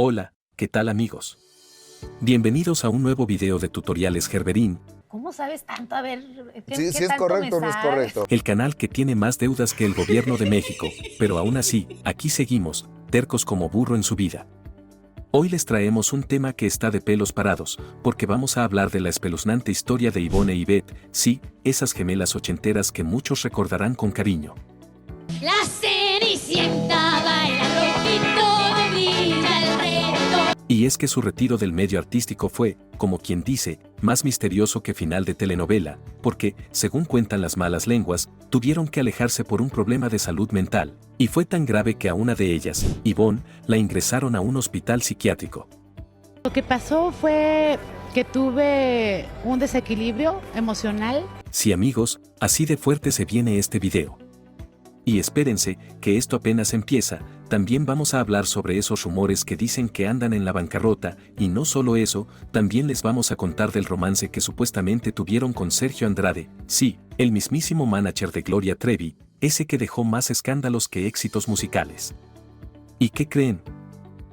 Hola, ¿qué tal amigos? Bienvenidos a un nuevo video de tutoriales Gerberín. ¿Cómo sabes tanto? A ver, Sí, es correcto o no es correcto. El canal que tiene más deudas que el gobierno de México, pero aún así, aquí seguimos, tercos como burro en su vida. Hoy les traemos un tema que está de pelos parados, porque vamos a hablar de la espeluznante historia de Ivonne e Yvette, sí, esas gemelas ochenteras que muchos recordarán con cariño. La Cenicienta baila loquito, brilla el reto. Y es que su retiro del medio artístico fue, como quien dice, más misterioso que final de telenovela, porque, según cuentan las malas lenguas, tuvieron que alejarse por un problema de salud mental, y fue tan grave que a una de ellas, Ivonne, la ingresaron a un hospital psiquiátrico. Lo que pasó fue que tuve un desequilibrio emocional. Sí amigos, así de fuerte se viene este video. Y espérense, que esto apenas empieza, también vamos a hablar sobre esos rumores que dicen que andan en la bancarrota, y no solo eso, también les vamos a contar del romance que supuestamente tuvieron con Sergio Andrade, sí, el mismísimo manager de Gloria Trevi, ese que dejó más escándalos que éxitos musicales. ¿Y qué creen?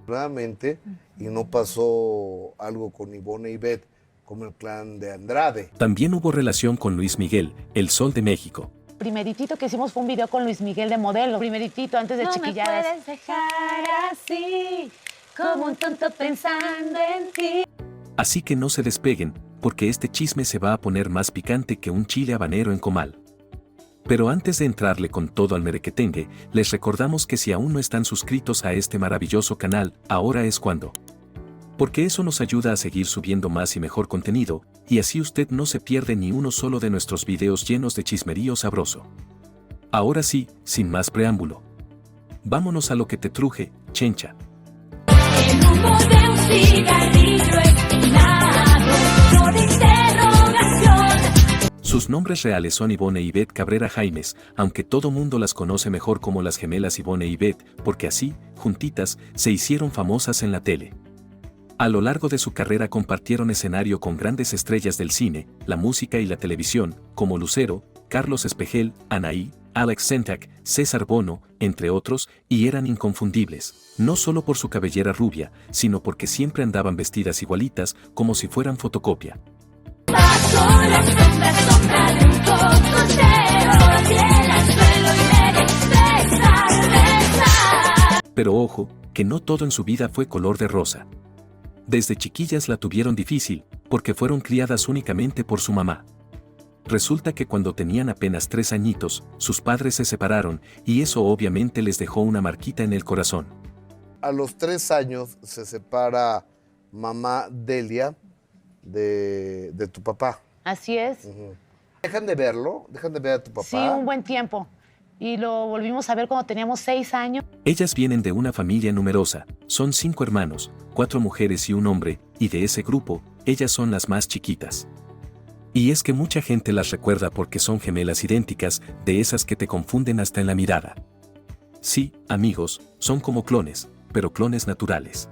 Realmente, y no pasó algo con Ivonne y Yvette, como el clan de Andrade. También hubo relación con Luis Miguel, el Sol de México. Primeritito que hicimos fue un video con Luis Miguel de modelo. Primeritito antes de No me Chiquilladas. puedes dejar así, como un tonto pensando en ti. Así que no se despeguen, porque este chisme se va a poner más picante que un chile habanero en comal. Pero antes de entrarle con todo al merequetengue, les recordamos que si aún no están suscritos a este maravilloso canal, ahora es cuando. Porque eso nos ayuda a seguir subiendo más y mejor contenido, y así usted no se pierde ni uno solo de nuestros videos llenos de chismerío sabroso. Ahora sí, sin más preámbulo. Vámonos a lo que te truje, chencha. El humo de un cigarrillo esquinado, con interrogación. Sus nombres reales son Ivonne y Yvette Cabrera Jaimes, aunque todo mundo las conoce mejor como las gemelas Ivonne y Yvette, porque así, juntitas, se hicieron famosas en la tele. A lo largo de su carrera compartieron escenario con grandes estrellas del cine, la música y la televisión, como Lucero, Carlos Espejel, Anaí, Alex Sintek, César Bono, entre otros, y eran inconfundibles, no solo por su cabellera rubia, sino porque siempre andaban vestidas igualitas, como si fueran fotocopia. Bajo la sombra de un cocotero, y el anzuelo y me besar. Pero ojo, que no todo en su vida fue color de rosa. Desde chiquillas la tuvieron difícil, porque fueron criadas únicamente por su mamá. Resulta que cuando tenían apenas 3 añitos, sus padres se separaron, y eso obviamente les dejó una marquita en el corazón. A los 3 años se separa mamá Delia de tu papá. Así es. ¿Dejan de verlo? ¿Dejan de ver a tu papá? Sí, un buen tiempo. Y lo volvimos a ver cuando teníamos 6 años. Ellas vienen de una familia numerosa, son 5 hermanos, 4 mujeres y un hombre, y de ese grupo, ellas son las más chiquitas. Y es que mucha gente las recuerda porque son gemelas idénticas, de esas que te confunden hasta en la mirada. Sí, amigos, son como clones, pero clones naturales.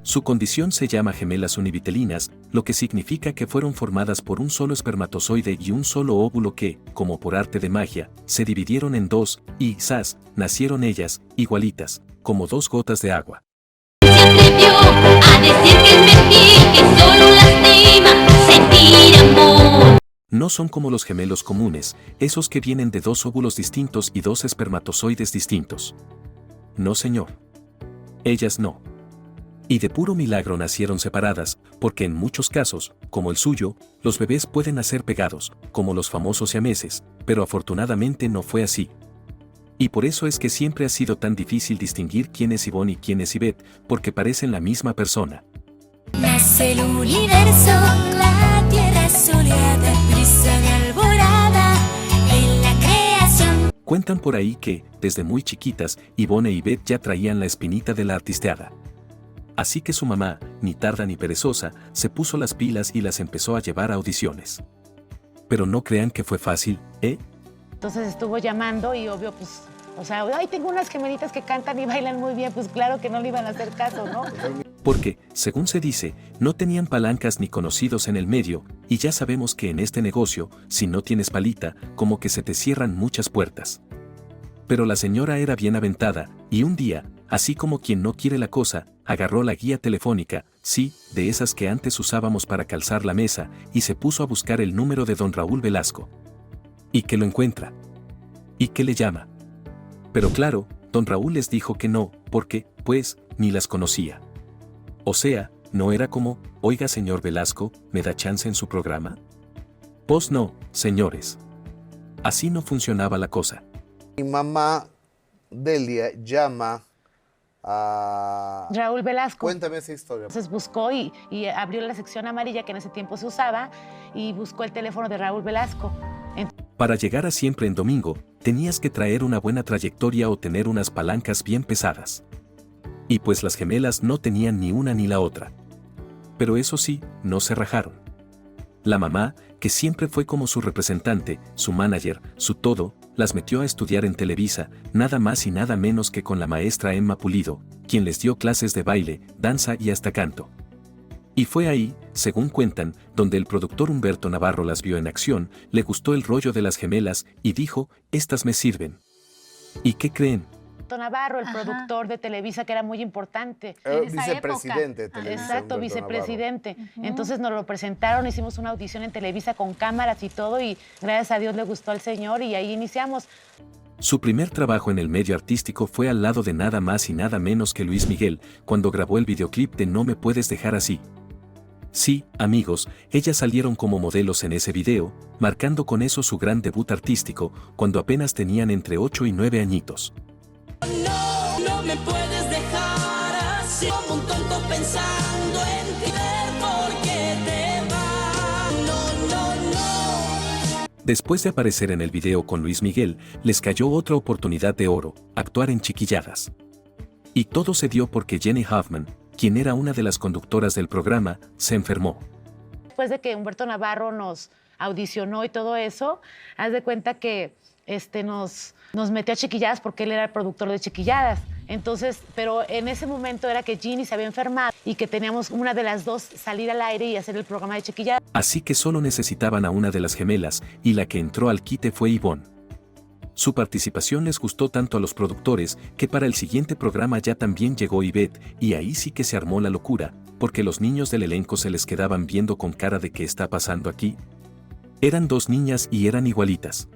Su condición se llama gemelas univitelinas, lo que significa que fueron formadas por un solo espermatozoide y un solo óvulo que, como por arte de magia, se dividieron en 2, y, ¡zas!, nacieron ellas, igualitas, como 2 gotas de agua. Se atrevió a decir que es mentir, que solo lastima sentir amor. No son como los gemelos comunes, esos que vienen de 2 óvulos distintos y 2 espermatozoides distintos. No señor. Ellas no. Y de puro milagro nacieron separadas, porque en muchos casos, como el suyo, los bebés pueden nacer pegados, como los famosos siameses, pero afortunadamente no fue así. Y por eso es que siempre ha sido tan difícil distinguir quién es Ivonne y quién es Yvette, porque parecen la misma persona. Nace el universo, la tierra soleada, brisa de alborada, en la creación. Cuentan por ahí que, desde muy chiquitas, Ivonne y Yvette ya traían la espinita de la artisteada. Así que su mamá, ni tarda ni perezosa, se puso las pilas y las empezó a llevar a audiciones. Pero no crean que fue fácil, ¿eh? Entonces estuvo llamando y obvio, pues, o sea, ay, tengo unas gemelitas que cantan y bailan muy bien, pues claro que no le iban a hacer caso, ¿no? Porque, según se dice, no tenían palancas ni conocidos en el medio, y ya sabemos que en este negocio, si no tienes palita, como que se te cierran muchas puertas. Pero la señora era bien aventada, y un día, así como quien no quiere la cosa, agarró la guía telefónica, sí, de esas que antes usábamos para calzar la mesa, y se puso a buscar el número de don Raúl Velasco. ¿Y que lo encuentra? ¿Y que le llama? Pero claro, don Raúl les dijo que no, porque, pues, ni las conocía. O sea, no era como, oiga señor Velasco, ¿me da chance en su programa? Pues no, señores. Así no funcionaba la cosa. Mi mamá, Delia, llama a... Raúl Velasco. Cuéntame esa historia. Entonces buscó y abrió la sección amarilla que en ese tiempo se usaba y buscó el teléfono de Raúl Velasco. Para llegar a Siempre en Domingo, tenías que traer una buena trayectoria o tener unas palancas bien pesadas. Y pues las gemelas no tenían ni una ni la otra. Pero eso sí, no se rajaron. La mamá, que siempre fue como su representante, su manager, su todo, las metió a estudiar en Televisa, nada más y nada menos que con la maestra Emma Pulido, quien les dio clases de baile, danza y hasta canto. Y fue ahí, según cuentan, donde el productor Humberto Navarro las vio en acción, le gustó el rollo de las gemelas y dijo, estas me sirven. ¿Y qué creen? Navarro, el productor de Televisa, que era muy importante. Vicepresidente de Televisa. Exacto, Humberto vicepresidente. Entonces nos lo presentaron, hicimos una audición en Televisa con cámaras y todo, y gracias a Dios le gustó al señor y ahí iniciamos. Su primer trabajo en el medio artístico fue al lado de nada más y nada menos que Luis Miguel, cuando grabó el videoclip de No me puedes dejar así. Sí, amigos, ellas salieron como modelos en ese video, marcando con eso su gran debut artístico, cuando apenas tenían entre 8 y 9 añitos. No, no me puedes dejar así como un tonto pensando en ti, ¿por qué te vas? No, no, no. Después de aparecer en el video con Luis Miguel, les cayó otra oportunidad de oro, actuar en Chiquilladas. Y todo se dio porque Jenny Hoffman, quien era una de las conductoras del programa, se enfermó. Después de que Humberto Navarro nos audicionó y todo eso, haz de cuenta que nos metió a Chiquilladas porque él era el productor de Chiquilladas. Entonces, pero en ese momento era que Ginny se había enfermado y que teníamos una de las dos salir al aire y hacer el programa de Chiquilladas. Así que solo necesitaban a una de las gemelas y la que entró al quite fue Ivonne. Su participación les gustó tanto a los productores que para el siguiente programa ya también llegó Ivette y ahí sí que se armó la locura, porque los niños del elenco se les quedaban viendo con cara de ¿qué está pasando aquí? Eran dos niñas y eran igualitas.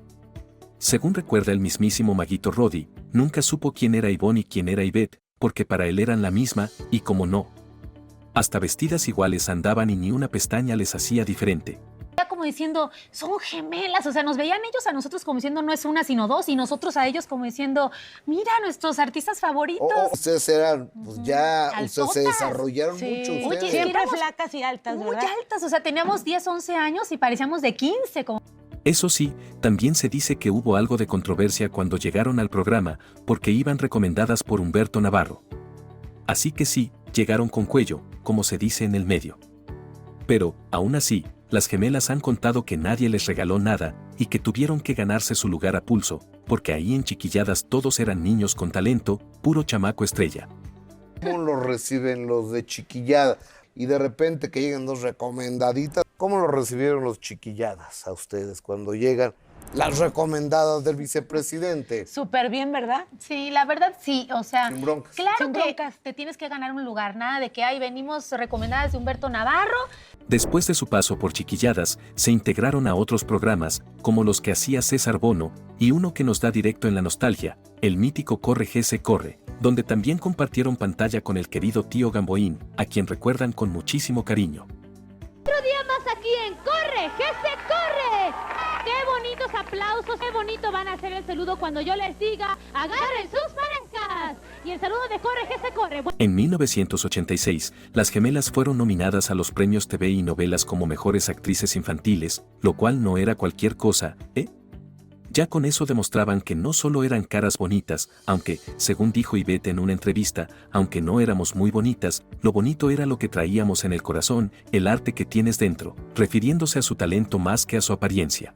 Según recuerda el mismísimo Maguito Rodi, nunca supo quién era Ivonne y quién era Ivette, porque para él eran la misma, y como no. Hasta vestidas iguales andaban y ni una pestaña les hacía diferente. Como diciendo, son gemelas, o sea, nos veían ellos a nosotros como diciendo no es una sino dos, y nosotros a ellos como diciendo, mira, nuestros artistas favoritos. Ustedes eran, pues ya, ustedes se Altotas. desarrollaron Sí. mucho. Oye, Ustedes. Siempre éramos flacas y altas, muy ¿verdad? altas, o sea, teníamos 10, 11 años y parecíamos de 15. Como... Eso sí, también se dice que hubo algo de controversia cuando llegaron al programa, porque iban recomendadas por Humberto Navarro. Así que sí, llegaron con cuello, como se dice en el medio. Pero, aún así, las gemelas han contado que nadie les regaló nada y que tuvieron que ganarse su lugar a pulso, porque ahí en Chiquilladas todos eran niños con talento, puro chamaco estrella. ¿Cómo los reciben los de Chiquillada? Y de repente que llegan dos recomendaditas. ¿Cómo los recibieron los Chiquilladas a ustedes cuando llegan las recomendadas del vicepresidente? Súper bien, ¿verdad? Sí, la verdad sí, o sea, Sin broncas. claro Sin que broncas. te tienes que ganar un lugar, nada de que ahí venimos recomendadas de Humberto Navarro. Después de su paso por Chiquilladas, se integraron a otros programas, como los que hacía César Bono, y uno que nos da directo en la nostalgia, el mítico Corre Gese Corre, donde también compartieron pantalla con el querido tío Gamboín, a quien recuerdan con muchísimo cariño. Otro día más aquí en Corre, Gese, corre. Qué bonitos aplausos, qué bonito van a hacer el saludo cuando yo les diga, agarren sus palancas. Y el saludo de Corre, Gese, corre. En 1986, las gemelas fueron nominadas a los premios TV y novelas como mejores actrices infantiles, lo cual no era cualquier cosa, ¿eh? Ya con eso demostraban que no solo eran caras bonitas, aunque, según dijo Ivette en una entrevista, aunque no éramos muy bonitas, lo bonito era lo que traíamos en el corazón, el arte que tienes dentro, refiriéndose a su talento más que a su apariencia.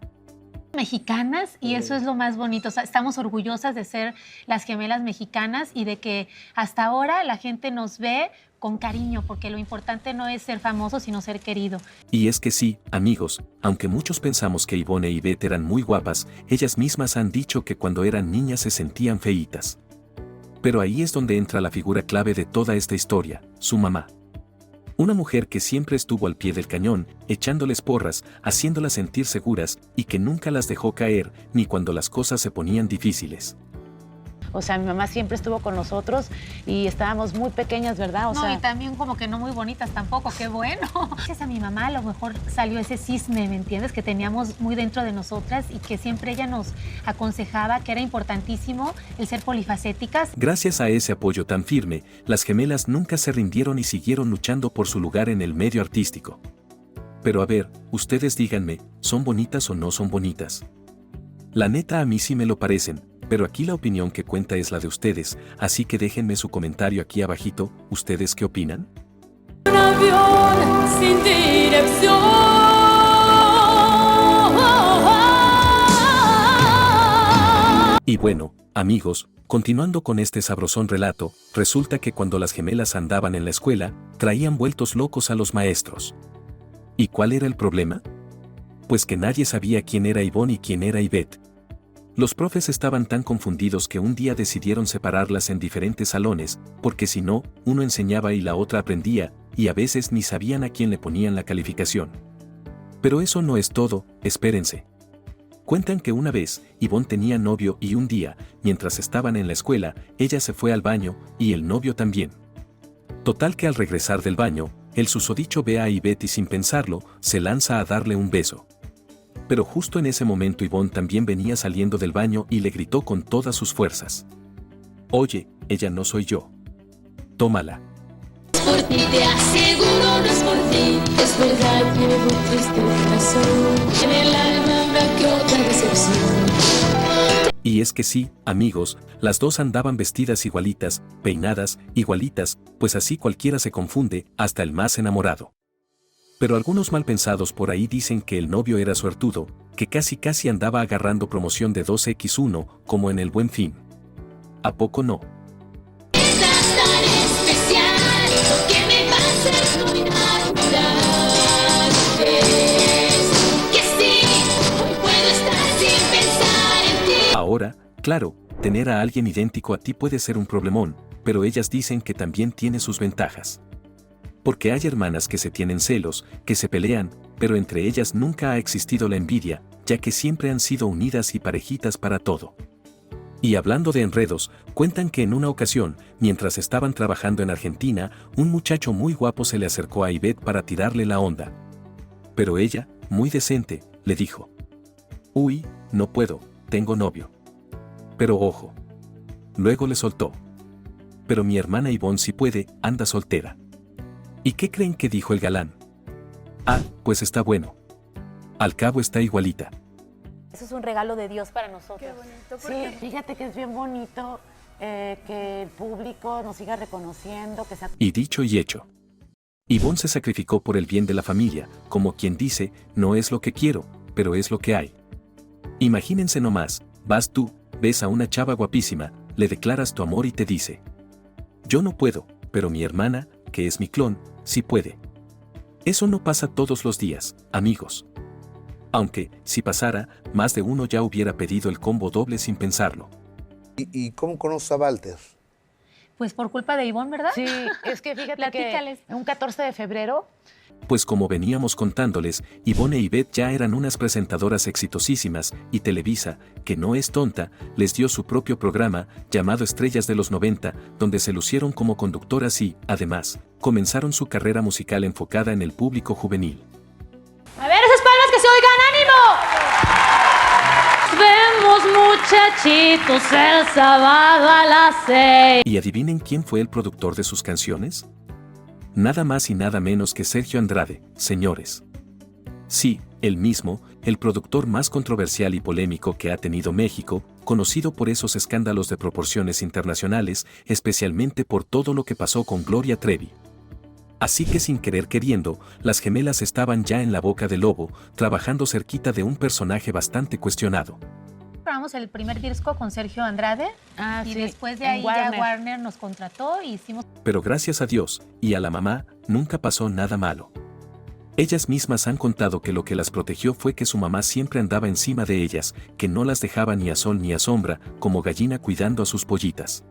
Mexicanas, y eso es lo más bonito. O sea, estamos orgullosas de ser las gemelas mexicanas y de que hasta ahora la gente nos ve con cariño, porque lo importante no es ser famoso, sino ser querido. Y es que sí, amigos, aunque muchos pensamos que Ivonne e Ivette eran muy guapas, ellas mismas han dicho que cuando eran niñas se sentían feitas. Pero ahí es donde entra la figura clave de toda esta historia, su mamá. Una mujer que siempre estuvo al pie del cañón, echándoles porras, haciéndolas sentir seguras y que nunca las dejó caer ni cuando las cosas se ponían difíciles. O sea, mi mamá siempre estuvo con nosotros y estábamos muy pequeñas, ¿verdad? O No, sea, y también como que no muy bonitas tampoco, qué bueno. Gracias a mi mamá a lo mejor salió ese cisne, ¿me entiendes? Que teníamos muy dentro de nosotras y que siempre ella nos aconsejaba que era importantísimo el ser polifacéticas. Gracias a ese apoyo tan firme, las gemelas nunca se rindieron y siguieron luchando por su lugar en el medio artístico. Pero a ver, ustedes díganme, ¿son bonitas o no son bonitas? La neta a mí sí me lo parecen, pero aquí la opinión que cuenta es la de ustedes, así que déjenme su comentario aquí abajito, ¿ustedes qué opinan? Un avión sin dirección. Y bueno, amigos, continuando con este sabrosón relato, resulta que cuando las gemelas andaban en la escuela, traían vueltos locos a los maestros. ¿Y cuál era el problema? Pues que nadie sabía quién era Ivonne y quién era Ivette. Los profes estaban tan confundidos que un día decidieron separarlas en diferentes salones, porque si no, uno enseñaba y la otra aprendía, y a veces ni sabían a quién le ponían la calificación. Pero eso no es todo, espérense. Cuentan que una vez, Ivonne tenía novio y un día, mientras estaban en la escuela, ella se fue al baño, y el novio también. Total que al regresar del baño, el susodicho ve a Ivette y sin pensarlo, se lanza a darle un beso. Pero justo en ese momento Ivonne también venía saliendo del baño y le gritó con todas sus fuerzas. Oye, ella no soy yo. Tómala. Por ti te aseguro, no es por ti. Es verdad, llevo triste corazón. En el alma una que otra decepción. Y es que sí, amigos, las dos andaban vestidas igualitas, peinadas, igualitas, pues así cualquiera se confunde, hasta el más enamorado. Pero algunos malpensados por ahí dicen que el novio era suertudo, que casi andaba agarrando promoción de 2x1, como en el Buen Fin. ¿A poco no? Estás tan especial que me pases muy natural. Es que sí, hoy puedo estar sin pensar en ti. Ahora, claro, tener a alguien idéntico a ti puede ser un problemón, pero ellas dicen que también tiene sus ventajas. Porque hay hermanas que se tienen celos, que se pelean, pero entre ellas nunca ha existido la envidia, ya que siempre han sido unidas y parejitas para todo. Y hablando de enredos, cuentan que en una ocasión, mientras estaban trabajando en Argentina, un muchacho muy guapo se le acercó a Ivette para tirarle la onda. Pero ella, muy decente, le dijo: «Uy, no puedo, tengo novio». Pero ojo. Luego le soltó: «Pero mi hermana Ivonne sí puede, anda soltera». ¿Y qué creen que dijo el galán? Ah, pues está bueno. Al cabo está igualita. Eso es un regalo de Dios para nosotros. Qué bonito. sí, fíjate que es bien bonito que el público nos siga reconociendo, que sea... Y dicho y hecho. Ivonne se sacrificó por el bien de la familia, como quien dice, no es lo que quiero, pero es lo que hay. Imagínense nomás, vas tú, ves a una chava guapísima, le declaras tu amor y te dice: yo no puedo, pero mi hermana, que es mi clon, sí puede. Eso no pasa todos los días, amigos. Aunque, si pasara, más de uno ya hubiera pedido el combo doble sin pensarlo. ¿Y cómo conoces a Walter? Pues por culpa de Ivonne, ¿verdad? Sí, es que fíjate Platícales. que un 14 de febrero Pues como veníamos contándoles, Ivonne e Ivette ya eran unas presentadoras exitosísimas, y Televisa, que no es tonta, les dio su propio programa, llamado Estrellas de los 90, donde se lucieron como conductoras y, además, comenzaron su carrera musical enfocada en el público juvenil. A ver, esas palmas que se oigan, ánimo. Vemos muchachitos el sábado a las 6. ¿Y adivinen quién fue el productor de sus canciones? Nada más y nada menos que Sergio Andrade, señores. Sí, él mismo, el productor más controversial y polémico que ha tenido México, conocido por esos escándalos de proporciones internacionales, especialmente por todo lo que pasó con Gloria Trevi. Así que sin querer queriendo, las gemelas estaban ya en la boca del lobo, trabajando cerquita de un personaje bastante cuestionado. grabamos el primer disco con Sergio Andrade y sí, después de en ahí ya Warner nos contrató y hicimos... Pero gracias a Dios y a la mamá, nunca pasó nada malo. Ellas mismas han contado que lo que las protegió fue que su mamá siempre andaba encima de ellas, que no las dejaba ni a sol ni a sombra, como gallina cuidando a sus pollitas.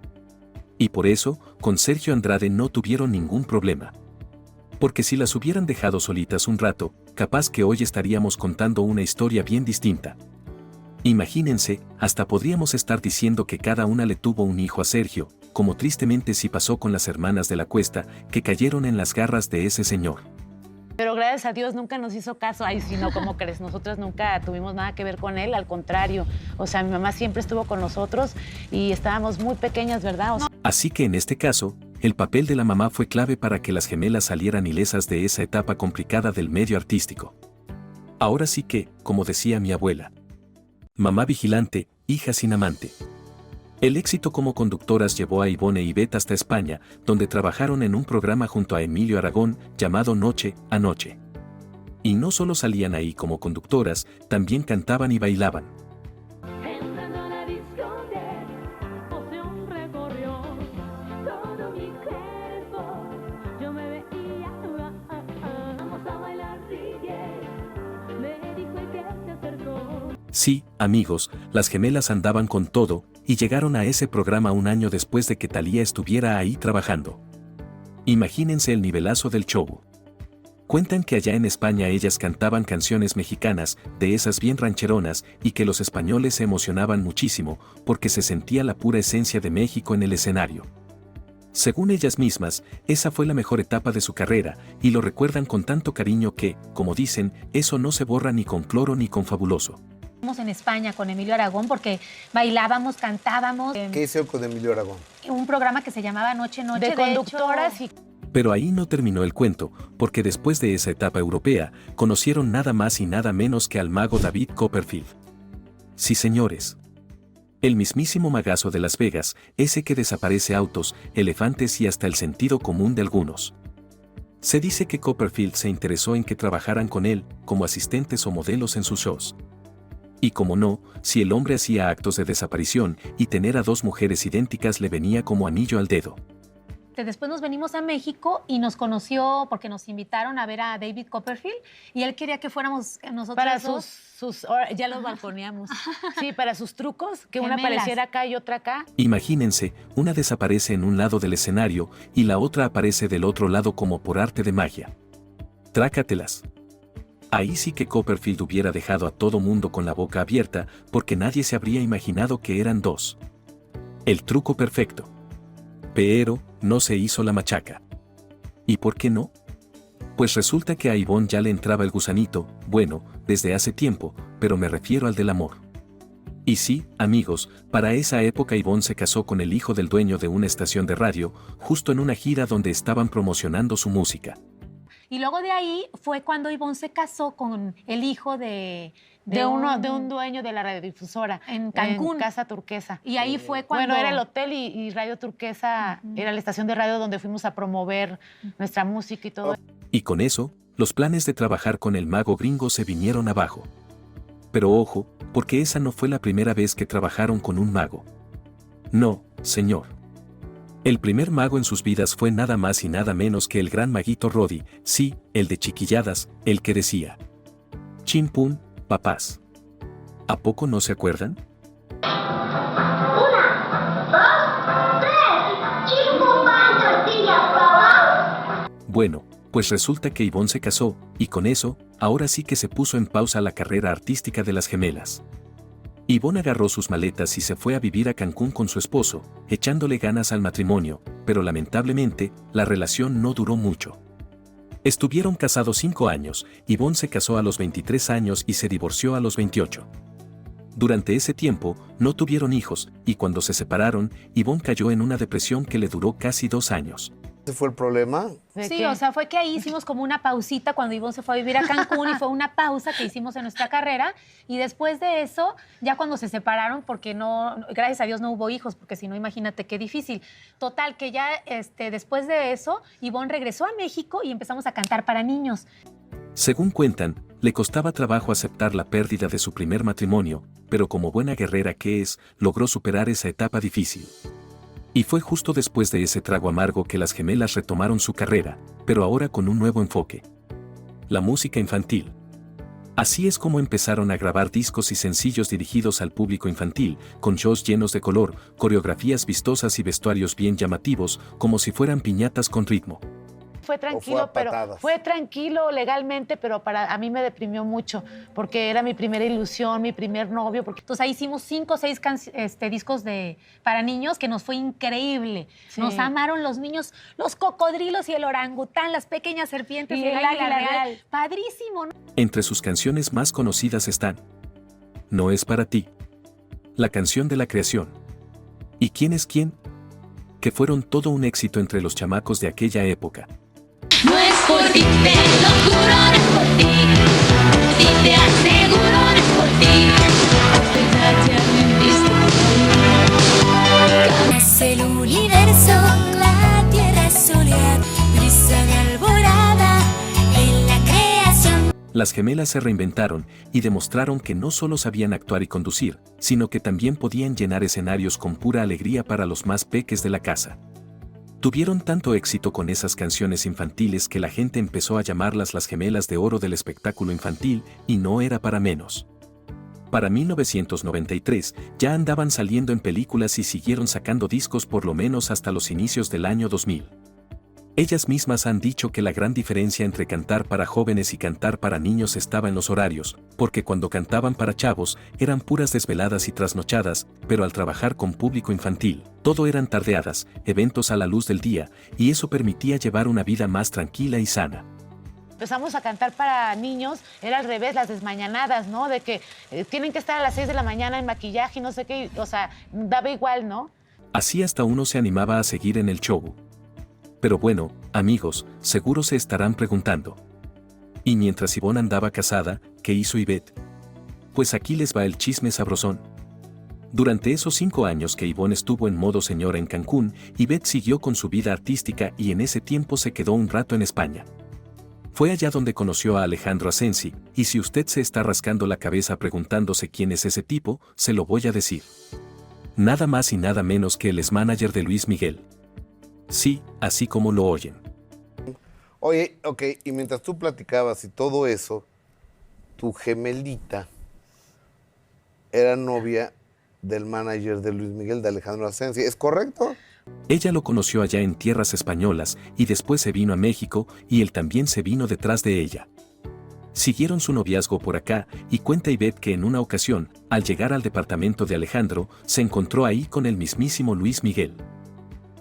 Y por eso, con Sergio Andrade no tuvieron ningún problema. Porque si las hubieran dejado solitas un rato, capaz que hoy estaríamos contando una historia bien distinta. Imagínense, hasta podríamos estar diciendo que cada una le tuvo un hijo a Sergio, como tristemente sí pasó con las hermanas de la Cuesta, que cayeron en las garras de ese señor. Pero gracias a Dios nunca nos hizo caso. Ay, sí, no, ¿cómo crees? Nosotras nunca tuvimos nada que ver con él, al contrario. O sea, mi mamá siempre estuvo con nosotros y estábamos muy pequeñas, ¿verdad? O sea, Así que en este caso, el papel de la mamá fue clave para que las gemelas salieran ilesas de esa etapa complicada del medio artístico. Ahora sí que, como decía mi abuela, mamá vigilante, hija sin amante. El éxito como conductoras llevó a Ivonne e Ivette hasta España, donde trabajaron en un programa junto a Emilio Aragón, llamado Noche a Noche. Y no solo salían ahí como conductoras, también cantaban y bailaban. Entrando a la discoteca, emoción recorrió todo mi cuerpo. Yo me veía, vamos a bailar reggae. Me dijo el que se acercó. Sí, amigos, las gemelas andaban con todo, y llegaron a ese programa un año después de que Thalía estuviera ahí trabajando. Imagínense el nivelazo del show. Cuentan que allá en España ellas cantaban canciones mexicanas, de esas bien rancheronas, y que los españoles se emocionaban muchísimo, porque se sentía la pura esencia de México en el escenario. Según ellas mismas, esa fue la mejor etapa de su carrera, y lo recuerdan con tanto cariño que, como dicen, eso no se borra ni con cloro ni con fabuloso. En España con Emilio Aragón porque bailábamos, cantábamos. ¿Qué hizo con Emilio Aragón? Un programa que se llamaba Noche Noche. de conductoras y Pero ahí no terminó el cuento, porque después de esa etapa europea, conocieron nada más y nada menos que al mago David Copperfield. Sí, señores. El mismísimo magazo de Las Vegas, ese que desaparece autos, elefantes y hasta el sentido común de algunos. Se dice que Copperfield se interesó en que trabajaran con él, como asistentes o modelos en sus shows. Y como no, si el hombre hacía actos de desaparición y tener a dos mujeres idénticas le venía como anillo al dedo. Después nos venimos a México y nos conoció porque nos invitaron a ver a David Copperfield y él quería que fuéramos nosotros para dos. ya los balconeamos. Sí, para sus trucos, que una Gemelas. apareciera acá y otra acá. Imagínense, una desaparece en un lado del escenario y la otra aparece del otro lado como por arte de magia. Trácatelas. Ahí sí que Copperfield hubiera dejado a todo mundo con la boca abierta porque nadie se habría imaginado que eran dos. El truco perfecto. Pero no se hizo la machaca. ¿Y por qué no? Pues resulta que a Ivonne ya le entraba el gusanito, bueno, desde hace tiempo, pero me refiero al del amor. Y sí, amigos, para esa época Ivonne se casó con el hijo del dueño de una estación de radio, justo en una gira donde estaban promocionando su música. Y luego de ahí fue cuando Ivonne se casó con el hijo de un dueño de la radiodifusora en Cancún. en Casa Turquesa. Y ahí fue cuando... Bueno, era el hotel y Radio Turquesa, era la estación de radio donde fuimos a promover nuestra música y todo. Y con eso, los planes de trabajar con el mago gringo se vinieron abajo. Pero ojo, porque esa no fue la primera vez que trabajaron con un mago. No, señor. El primer mago en sus vidas fue nada más y nada menos que el gran maguito Roddy, sí, el de Chiquilladas, el que decía: Chimpún, papás. ¿A poco no se acuerdan? 1, 2, 3, chimpún pan tortilla, papá. Bueno, pues resulta que Ivonne se casó, y con eso, ahora sí que se puso en pausa la carrera artística de las gemelas. Ivonne agarró sus maletas y se fue a vivir a Cancún con su esposo, echándole ganas al matrimonio, pero lamentablemente, la relación no duró mucho. Estuvieron casados 5 años, Ivonne se casó a los 23 años y se divorció a los 28. Durante ese tiempo, no tuvieron hijos, y cuando se separaron, Ivonne cayó en una depresión que le duró casi 2 años. ¿Ese fue el problema? Sí, o sea, fue que ahí hicimos como una pausita cuando Ivonne se fue a vivir a Cancún y fue una pausa que hicimos en nuestra carrera y después de eso, ya cuando se separaron, porque no, gracias a Dios no hubo hijos, porque si no, imagínate qué difícil. Total, que ya después de eso, Ivonne regresó a México y empezamos a cantar para niños. Según cuentan, Le costaba trabajo aceptar la pérdida de su primer matrimonio, pero como buena guerrera que es, logró superar esa etapa difícil. Y fue justo después de ese trago amargo que las gemelas retomaron su carrera, pero ahora con un nuevo enfoque: la música infantil. Así es como empezaron a grabar discos y sencillos dirigidos al público infantil, con shows llenos de color, coreografías vistosas y vestuarios bien llamativos, como si fueran piñatas con ritmo. Fue tranquilo, pero fue tranquilo legalmente, pero a mí me deprimió mucho, porque era mi primera ilusión, mi primer novio. Entonces ahí hicimos 5 o 6 discos para niños, que nos fue increíble. Sí. Nos amaron los niños, los cocodrilos y el orangután, las pequeñas serpientes y el águila real. Padrísimo, ¿no? Entre sus canciones más conocidas están No es para ti, La canción de la creación y ¿Quién es quién?, que fueron todo un éxito entre los chamacos de aquella época. No es por ti, te lo juro, no es por ti. Si te aseguro, no es por ti. Nace el universo, la tierra solear, brisa de alborada en la creación. Las gemelas se reinventaron y demostraron que no solo sabían actuar y conducir, sino que también podían llenar escenarios con pura alegría para los más peques de la casa. Tuvieron tanto éxito con esas canciones infantiles que la gente empezó a llamarlas las gemelas de oro del espectáculo infantil, y no era para menos. Para 1993 ya andaban saliendo en películas y siguieron sacando discos por lo menos hasta los inicios del año 2000. Ellas mismas han dicho que la gran diferencia entre cantar para jóvenes y cantar para niños estaba en los horarios, porque cuando cantaban para chavos eran puras desveladas y trasnochadas, pero al trabajar con público infantil, todo eran tardeadas, eventos a la luz del día, y eso permitía llevar una vida más tranquila y sana. Empezamos a cantar para niños, era al revés, las desmañanadas, ¿no? De que tienen que estar a las 6 de la mañana en maquillaje y no sé qué, o sea, daba igual, ¿no? Así hasta uno se animaba a seguir en el show. Pero bueno, amigos, seguro se estarán preguntando: ¿y mientras Ivonne andaba casada, qué hizo Ivette? Pues aquí les va el chisme sabrosón. Durante esos 5 años que Ivonne estuvo en modo señora en Cancún, Ivette siguió con su vida artística y en ese tiempo se quedó un rato en España. Fue allá donde conoció a Alejandro Asensi, y si usted se está rascando la cabeza preguntándose quién es ese tipo, se lo voy a decir. Nada más y nada menos que el ex-manager de Luis Miguel. Sí, así como lo oyen. Oye, ok, y mientras tú platicabas y todo eso, tu gemelita era novia del manager de Luis Miguel, de Alejandro Asensi, ¿es correcto? Ella lo conoció allá en tierras españolas y después se vino a México y él también se vino detrás de ella. Siguieron su noviazgo por acá y cuenta Ivette que en una ocasión, al llegar al departamento de Alejandro, se encontró ahí con el mismísimo Luis Miguel.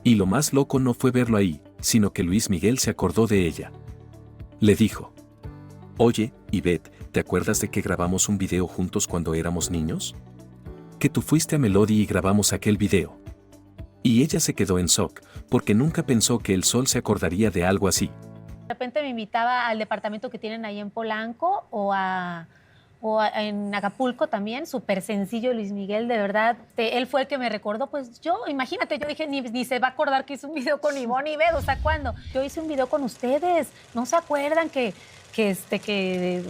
Y lo más loco no fue verlo ahí, sino que Luis Miguel se acordó de ella. Le dijo: Oye, Ivette, ¿te acuerdas de que grabamos un video juntos cuando éramos niños? Que tú fuiste a Melody y grabamos aquel video. Y ella se quedó en shock, porque nunca pensó que el sol se acordaría de algo así. De repente me invitaba al departamento que tienen ahí en Polanco en Acapulco también, súper sencillo Luis Miguel, de verdad. Él fue el que me recordó, pues yo, imagínate, yo dije, ni se va a acordar que hice un video con Ivonne y Ivette, o sea, ¿cuándo? Yo hice un video con ustedes, ¿no se acuerdan que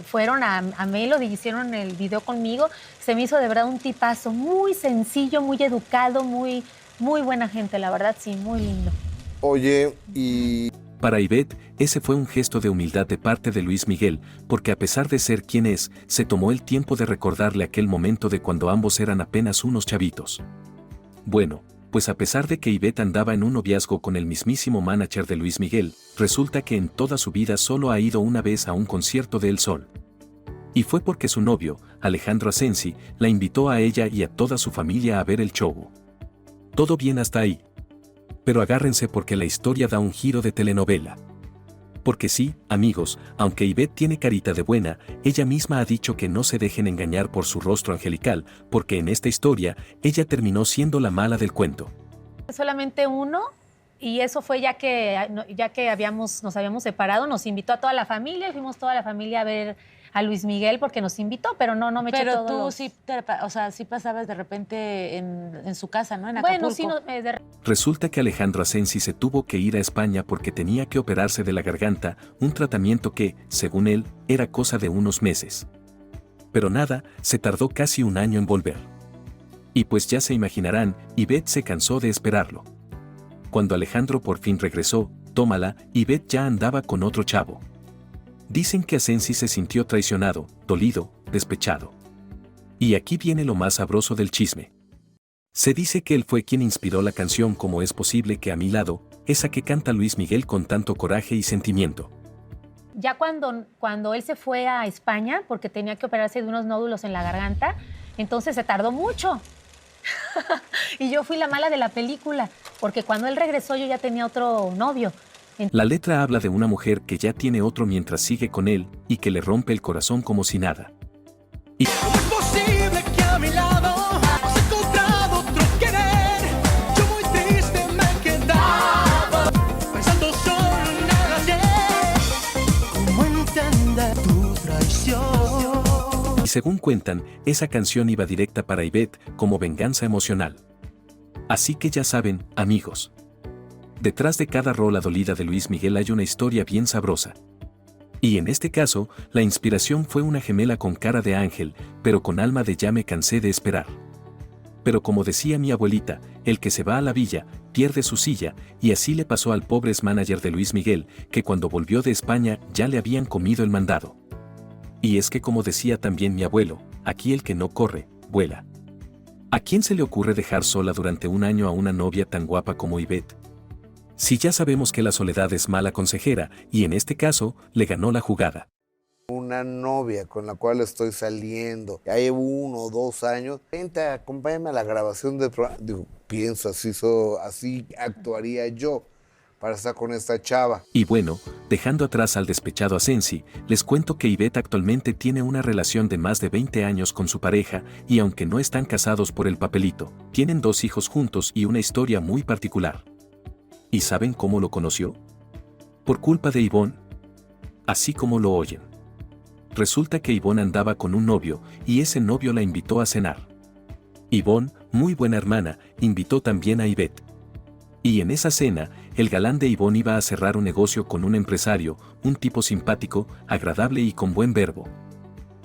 fueron a Melody y hicieron el video conmigo? Se me hizo de verdad un tipazo, muy sencillo, muy educado, muy buena gente, la verdad, sí, muy lindo. Oye, y... Para Ivette, ese fue un gesto de humildad de parte de Luis Miguel, porque a pesar de ser quien es, se tomó el tiempo de recordarle aquel momento de cuando ambos eran apenas unos chavitos. Bueno, pues a pesar de que Ivette andaba en un noviazgo con el mismísimo manager de Luis Miguel, resulta que en toda su vida solo ha ido una vez a un concierto de El Sol. Y fue porque su novio, Alejandro Asensi, la invitó a ella y a toda su familia a ver el show. Todo bien hasta ahí. Pero agárrense porque la historia da un giro de telenovela. Porque sí, amigos, aunque Ivette tiene carita de buena, ella misma ha dicho que no se dejen engañar por su rostro angelical, porque en esta historia, ella terminó siendo la mala del cuento. Solamente uno, y eso fue ya que nos habíamos separado, nos invitó a toda la familia, fuimos toda la familia a a Luis Miguel porque nos invitó, pero no me eché Pero todo tú lo- sí, o sea, sí pasabas de repente en su casa, ¿no? En Bueno, Acapulco. sí, Resulta que Alejandro Asensi se tuvo que ir a España porque tenía que operarse de la garganta, un tratamiento que, según él, era cosa de unos meses. Pero nada, se tardó casi un año en volver. Y pues ya se imaginarán, Ivette se cansó de esperarlo. Cuando Alejandro por fin regresó, tómala, Ivette ya andaba con otro chavo. Dicen que Asensi se sintió traicionado, dolido, despechado. Y aquí viene lo más sabroso del chisme. Se dice que él fue quien inspiró la canción Cómo es posible que a mi lado, esa que canta Luis Miguel con tanto coraje y sentimiento. Ya cuando él se fue a España, porque tenía que operarse de unos nódulos en la garganta, entonces se tardó mucho. Y yo fui la mala de la película, porque cuando él regresó yo ya tenía otro novio. La letra habla de una mujer que ya tiene otro mientras sigue con él y que le rompe el corazón como si nada. ¿Cómo es posible que a mi lado has encontrado otro querer? Yo muy triste me quedaba pensando solo en el ayer. ¿Cómo entender tu traición? Y según cuentan, esa canción iba directa para Ivette como venganza emocional. Así que ya saben, amigos. Detrás de cada rola dolida de Luis Miguel hay una historia bien sabrosa. Y en este caso, la inspiración fue una gemela con cara de ángel, pero con alma de ya me cansé de esperar. Pero como decía mi abuelita, el que se va a la villa, pierde su silla, y así le pasó al pobre manager de Luis Miguel, que cuando volvió de España ya le habían comido el mandado. Y es que como decía también mi abuelo, aquí el que no corre, vuela. ¿A quién se le ocurre dejar sola durante un año a una novia tan guapa como Ivette? Si ya sabemos que la soledad es mala consejera, y en este caso, le ganó la jugada. Una novia con la cual estoy saliendo, ya llevo 1 o 2 años, vente, acompáñame a la grabación del programa. Digo, pienso, así actuaría yo para estar con esta chava. Y bueno, dejando atrás al despechado Asensi, les cuento que Ivette actualmente tiene una relación de más de 20 años con su pareja, y aunque no están casados por el papelito, tienen 2 hijos juntos y una historia muy particular. ¿Y saben cómo lo conoció? Por culpa de Ivonne. Así como lo oyen. Resulta que Ivonne andaba con un novio, y ese novio la invitó a cenar. Ivonne, muy buena hermana, invitó también a Ivette. Y en esa cena, el galán de Ivonne iba a cerrar un negocio con un empresario, un tipo simpático, agradable y con buen verbo.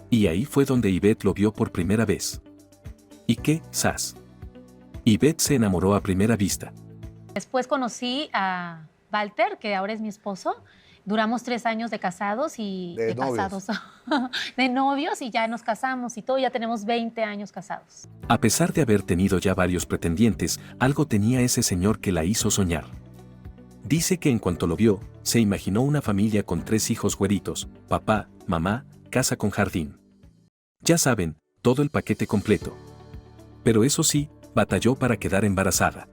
Y ahí fue donde Ivette lo vio por primera vez. ¿Y qué, sas? Ivette se enamoró a primera vista. Después conocí a Walter, que ahora es mi esposo. Duramos 3 años de casados y De novios. casados, de novios, y ya nos casamos y todo, ya tenemos 20 años casados. A pesar de haber tenido ya varios pretendientes, algo tenía ese señor que la hizo soñar. Dice que en cuanto lo vio, se imaginó una familia con 3 hijos güeritos, papá, mamá, casa con jardín. Ya saben, todo el paquete completo. Pero eso sí, batalló para quedar embarazada.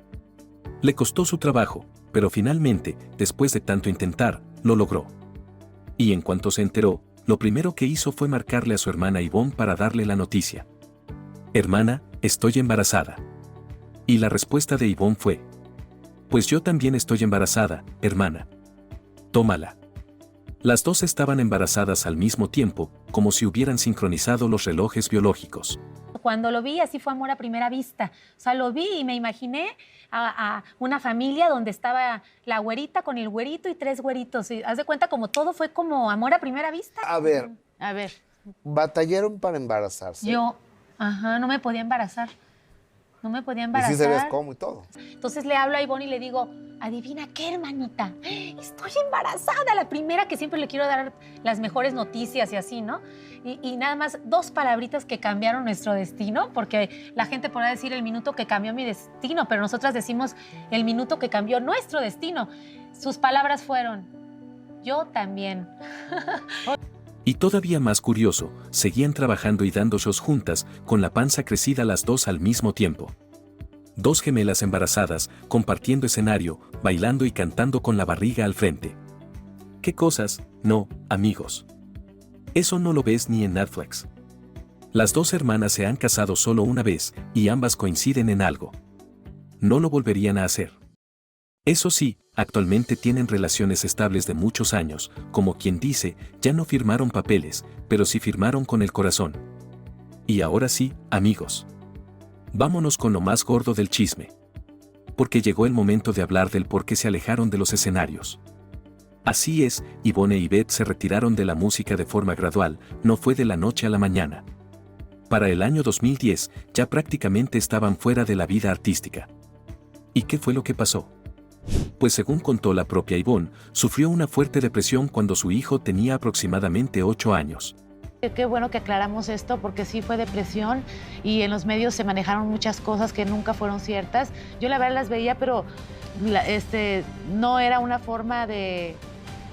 Le costó su trabajo, pero finalmente, después de tanto intentar, lo logró. Y en cuanto se enteró, lo primero que hizo fue marcarle a su hermana Ivonne para darle la noticia. Hermana, estoy embarazada. Y la respuesta de Ivonne fue: pues yo también estoy embarazada, hermana. Tómala. Las dos estaban embarazadas al mismo tiempo, como si hubieran sincronizado los relojes biológicos. Cuando lo vi, así fue amor a primera vista. O sea, lo vi y me imaginé a una familia donde estaba la güerita con el güerito y 3 güeritos. Y haz de cuenta como todo fue como amor a primera vista. A ver, A ver, batallaron para embarazarse. Yo, no me podía embarazar. No me podía Y embarazar. sí sabes cómo y todo. Entonces le hablo a Ivonne y le digo, adivina qué, hermanita, estoy embarazada, la primera, que siempre le quiero dar las mejores noticias y así, ¿no? Y nada más 2 palabritas que cambiaron nuestro destino, porque la gente podrá decir el minuto que cambió mi destino, pero nosotras decimos el minuto que cambió nuestro destino. Sus palabras fueron, yo también. Y todavía más curioso, seguían trabajando y dando shows juntas, con la panza crecida las 2 al mismo tiempo. 2 gemelas embarazadas, compartiendo escenario, bailando y cantando con la barriga al frente. ¿Qué cosas? No, amigos. Eso no lo ves ni en Netflix. Las 2 hermanas se han casado solo una vez, y ambas coinciden en algo. No lo volverían a hacer. Eso sí, actualmente tienen relaciones estables de muchos años, como quien dice, ya no firmaron papeles, pero sí firmaron con el corazón. Y ahora sí, amigos. Vámonos con lo más gordo del chisme. Porque llegó el momento de hablar del por qué se alejaron de los escenarios. Así es, Ivonne e Ivette se retiraron de la música de forma gradual, no fue de la noche a la mañana. Para el año 2010, ya prácticamente estaban fuera de la vida artística. ¿Y qué fue lo que pasó? Pues según contó la propia Ivonne, sufrió una fuerte depresión cuando su hijo tenía aproximadamente 8 años. Qué bueno que aclaramos esto porque sí fue depresión y en los medios se manejaron muchas cosas que nunca fueron ciertas. Yo la verdad las veía, pero no era una forma de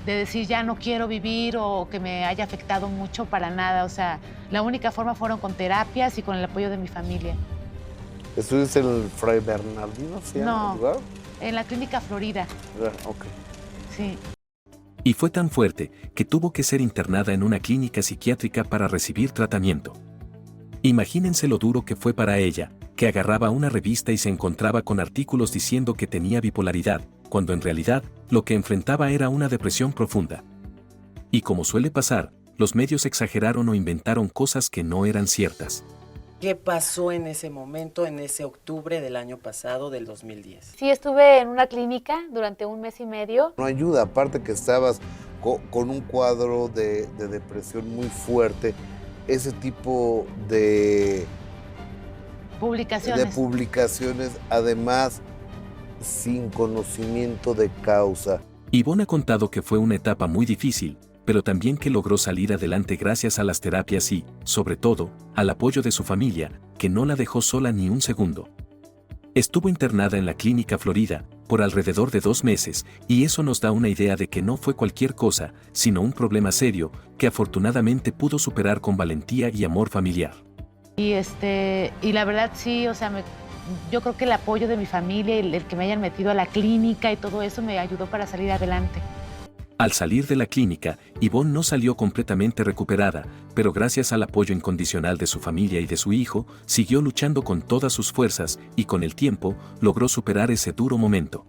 decir ya no quiero vivir o que me haya afectado mucho para nada. O sea, la única forma fueron con terapias y con el apoyo de mi familia. ¿Estuviste en el Fray Bernardino? ¿Sí? No, ¿El lugar? en la Clínica Florida. Ok. Sí. Y fue tan fuerte que tuvo que ser internada en una clínica psiquiátrica para recibir tratamiento. Imagínense lo duro que fue para ella, que agarraba una revista y se encontraba con artículos diciendo que tenía bipolaridad, cuando en realidad lo que enfrentaba era una depresión profunda. Y como suele pasar, los medios exageraron o inventaron cosas que no eran ciertas. ¿Qué pasó en ese momento, en ese octubre del año pasado, del 2010? Sí, estuve en una clínica durante 1 mes y medio. No ayuda, aparte que estabas con un cuadro de depresión muy fuerte, ese tipo de publicaciones, además sin conocimiento de causa. Ivonne ha contado que fue una etapa muy difícil, pero también que logró salir adelante gracias a las terapias y, sobre todo, al apoyo de su familia, que no la dejó sola ni un segundo. Estuvo internada en la Clínica Florida por alrededor de 2 meses, y eso nos da una idea de que no fue cualquier cosa, sino un problema serio, que afortunadamente pudo superar con valentía y amor familiar. Y la verdad sí, o sea, yo creo que el apoyo de mi familia y el que me hayan metido a la clínica y todo eso me ayudó para salir adelante. Al salir de la clínica, Ivonne no salió completamente recuperada, pero gracias al apoyo incondicional de su familia y de su hijo, siguió luchando con todas sus fuerzas y con el tiempo logró superar ese duro momento.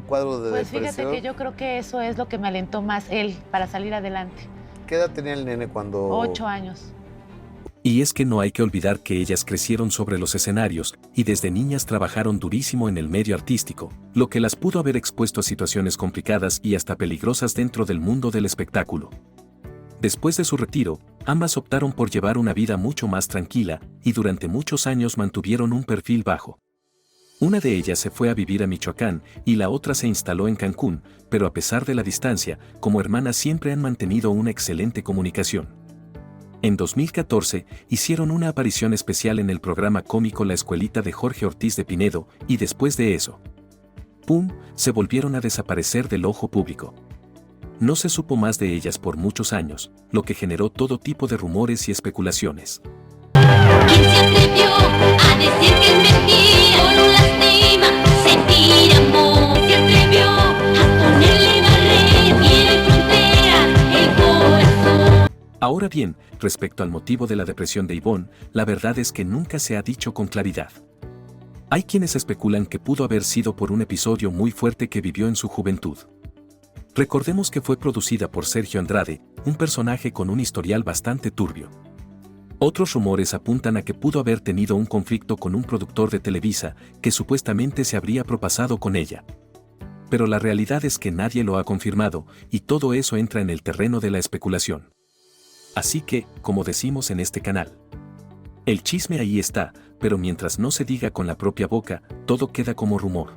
¿Cuadro de Pues depresión? fíjate que yo creo que eso es lo que me alentó más él para salir adelante. ¿Qué edad tenía el nene cuando...? 8 años. Y es que no hay que olvidar que ellas crecieron sobre los escenarios y desde niñas trabajaron durísimo en el medio artístico, lo que las pudo haber expuesto a situaciones complicadas y hasta peligrosas dentro del mundo del espectáculo. Después de su retiro, ambas optaron por llevar una vida mucho más tranquila y durante muchos años mantuvieron un perfil bajo. Una de ellas se fue a vivir a Michoacán y la otra se instaló en Cancún, pero a pesar de la distancia, como hermanas siempre han mantenido una excelente comunicación. En 2014, hicieron una aparición especial en el programa cómico La Escuelita de Jorge Ortiz de Pinedo, y después de eso, ¡pum!, se volvieron a desaparecer del ojo público. No se supo más de ellas por muchos años, lo que generó todo tipo de rumores y especulaciones. ¿Quién se atrevió a decir que es mentira? No lastima sentir amor. Se atrevió a ponerle barreras, tiene frontera el corazón. Ahora bien, respecto al motivo de la depresión de Ivonne, la verdad es que nunca se ha dicho con claridad. Hay quienes especulan que pudo haber sido por un episodio muy fuerte que vivió en su juventud. Recordemos que fue producida por Sergio Andrade, un personaje con un historial bastante turbio. Otros rumores apuntan a que pudo haber tenido un conflicto con un productor de Televisa que supuestamente se habría propasado con ella. Pero la realidad es que nadie lo ha confirmado y todo eso entra en el terreno de la especulación. Así que, como decimos en este canal, el chisme ahí está, pero mientras no se diga con la propia boca, todo queda como rumor.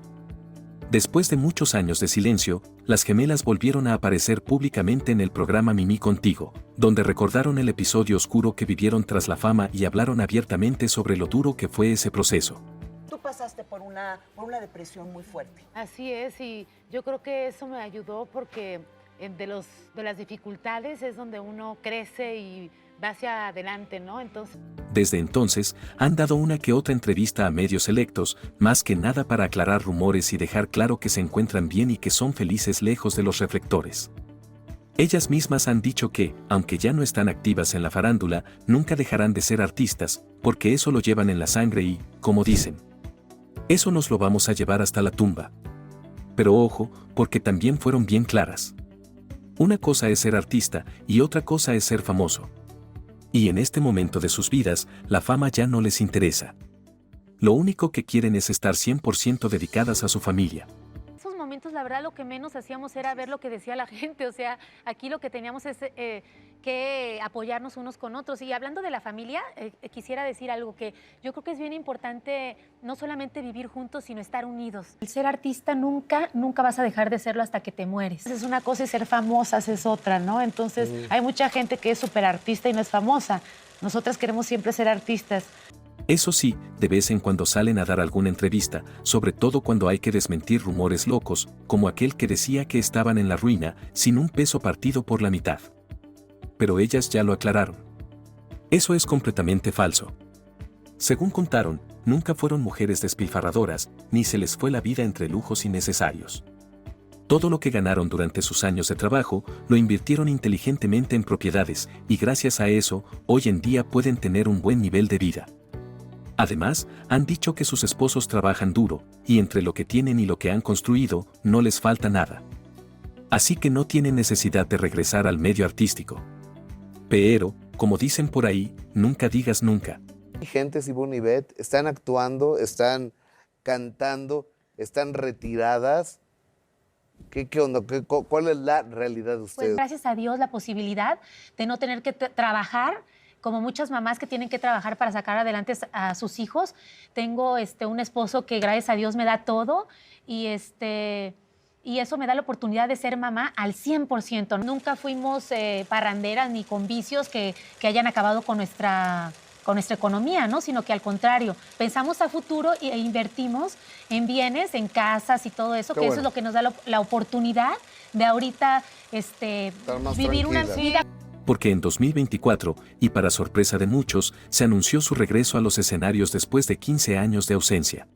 Después de muchos años de silencio, las gemelas volvieron a aparecer públicamente en el programa Mimi Contigo, donde recordaron el episodio oscuro que vivieron tras la fama y hablaron abiertamente sobre lo duro que fue ese proceso. Tú pasaste por una depresión muy fuerte. Así es, y yo creo que eso me ayudó porque de las dificultades es donde uno crece y va hacia adelante, ¿no? Desde entonces, han dado una que otra entrevista a medios selectos, más que nada para aclarar rumores y dejar claro que se encuentran bien y que son felices lejos de los reflectores. Ellas mismas han dicho que, aunque ya no están activas en la farándula, nunca dejarán de ser artistas, porque eso lo llevan en la sangre y, como dicen, eso nos lo vamos a llevar hasta la tumba. Pero ojo, porque también fueron bien claras. Una cosa es ser artista y otra cosa es ser famoso. Y en este momento de sus vidas, la fama ya no les interesa. Lo único que quieren es estar 100% dedicadas a su familia. Esos momentos, la verdad, lo que menos hacíamos era ver lo que decía la gente. O sea, aquí lo que teníamos es que apoyarnos unos con otros. Y hablando de la familia, quisiera decir algo que yo creo que es bien importante, no solamente vivir juntos, sino estar unidos. El ser artista nunca vas a dejar de serlo hasta que te mueres. Es una cosa y ser famosas es otra, ¿no? Entonces, hay mucha gente que es súper artista y no es famosa. Nosotras queremos siempre ser artistas. Eso sí, de vez en cuando salen a dar alguna entrevista, sobre todo cuando hay que desmentir rumores locos, como aquel que decía que estaban en la ruina, sin un peso partido por la mitad. Pero ellas ya lo aclararon. Eso es completamente falso. Según contaron, nunca fueron mujeres despilfarradoras, ni se les fue la vida entre lujos innecesarios. Todo lo que ganaron durante sus años de trabajo, lo invirtieron inteligentemente en propiedades, y gracias a eso, hoy en día pueden tener un buen nivel de vida. Además, han dicho que sus esposos trabajan duro, y entre lo que tienen y lo que han construido, no les falta nada. Así que no tienen necesidad de regresar al medio artístico. Pero, como dicen por ahí, nunca digas nunca. Gente, Ivonne y Ivette, están actuando, están cantando, están retiradas. ¿Qué onda? ¿Cuál es la realidad de ustedes? Pues gracias a Dios la posibilidad de no tener que trabajar, como muchas mamás que tienen que trabajar para sacar adelante a sus hijos. Tengo un esposo que gracias a Dios me da todo y eso me da la oportunidad de ser mamá al 100%. Nunca fuimos parranderas ni con vicios que hayan acabado con nuestra economía, ¿no? Sino que al contrario, pensamos a futuro e invertimos en bienes, en casas y todo eso, eso es lo que nos da la oportunidad de ahorita vivir una vida. Porque en 2024, y para sorpresa de muchos, se anunció su regreso a los escenarios después de 15 años de ausencia.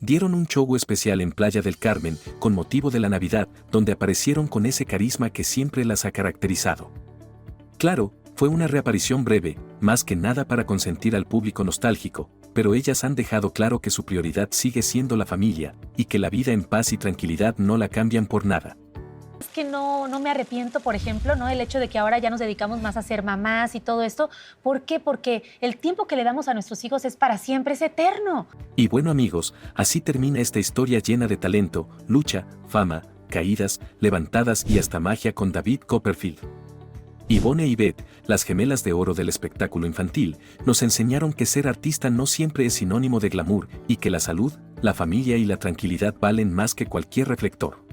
Dieron un show especial en Playa del Carmen, con motivo de la Navidad, donde aparecieron con ese carisma que siempre las ha caracterizado. Claro, fue una reaparición breve, más que nada para consentir al público nostálgico, pero ellas han dejado claro que su prioridad sigue siendo la familia, y que la vida en paz y tranquilidad no la cambian por nada. Es que no me arrepiento, por ejemplo, ¿no? El hecho de que ahora ya nos dedicamos más a ser mamás y todo esto. ¿Por qué? Porque el tiempo que le damos a nuestros hijos es para siempre, es eterno. Y bueno amigos, así termina esta historia llena de talento, lucha, fama, caídas, levantadas y hasta magia con David Copperfield. Ivonne y Ivette, las gemelas de oro del espectáculo infantil, nos enseñaron que ser artista no siempre es sinónimo de glamour y que la salud, la familia y la tranquilidad valen más que cualquier reflector.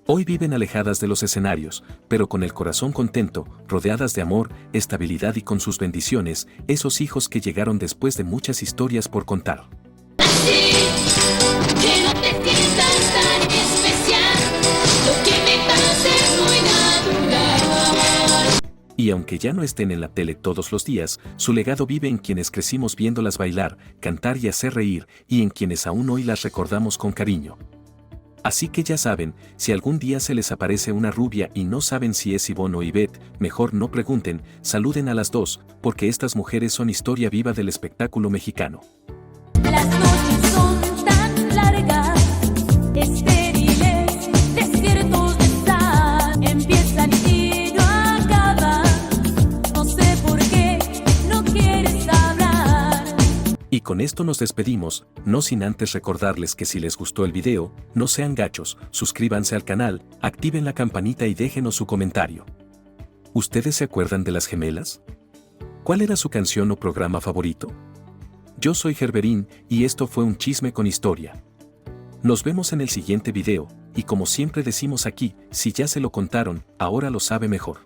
Hoy viven alejadas de los escenarios, pero con el corazón contento, rodeadas de amor, estabilidad y con sus bendiciones, esos hijos que llegaron después de muchas historias por contar. Así que no te sientas tan especial, lo que me pasa es muy natural. Y aunque ya no estén en la tele todos los días, su legado vive en quienes crecimos viéndolas bailar, cantar y hacer reír, y en quienes aún hoy las recordamos con cariño. Así que ya saben, si algún día se les aparece una rubia y no saben si es Ivonne o Ivette, mejor no pregunten, saluden a las dos, porque estas mujeres son historia viva del espectáculo mexicano. Las noches son tan largas, estériles, desiertos de sal, empiezan y no acaban, no sé por qué no quieres hablar. Y con esto nos despedimos, no sin antes recordarles que si les gustó el video, no sean gachos, suscríbanse al canal, activen la campanita y déjenos su comentario. ¿Ustedes se acuerdan de las gemelas? ¿Cuál era su canción o programa favorito? Yo soy Gerberín y esto fue un chisme con historia. Nos vemos en el siguiente video, y como siempre decimos aquí, si ya se lo contaron, ahora lo sabe mejor.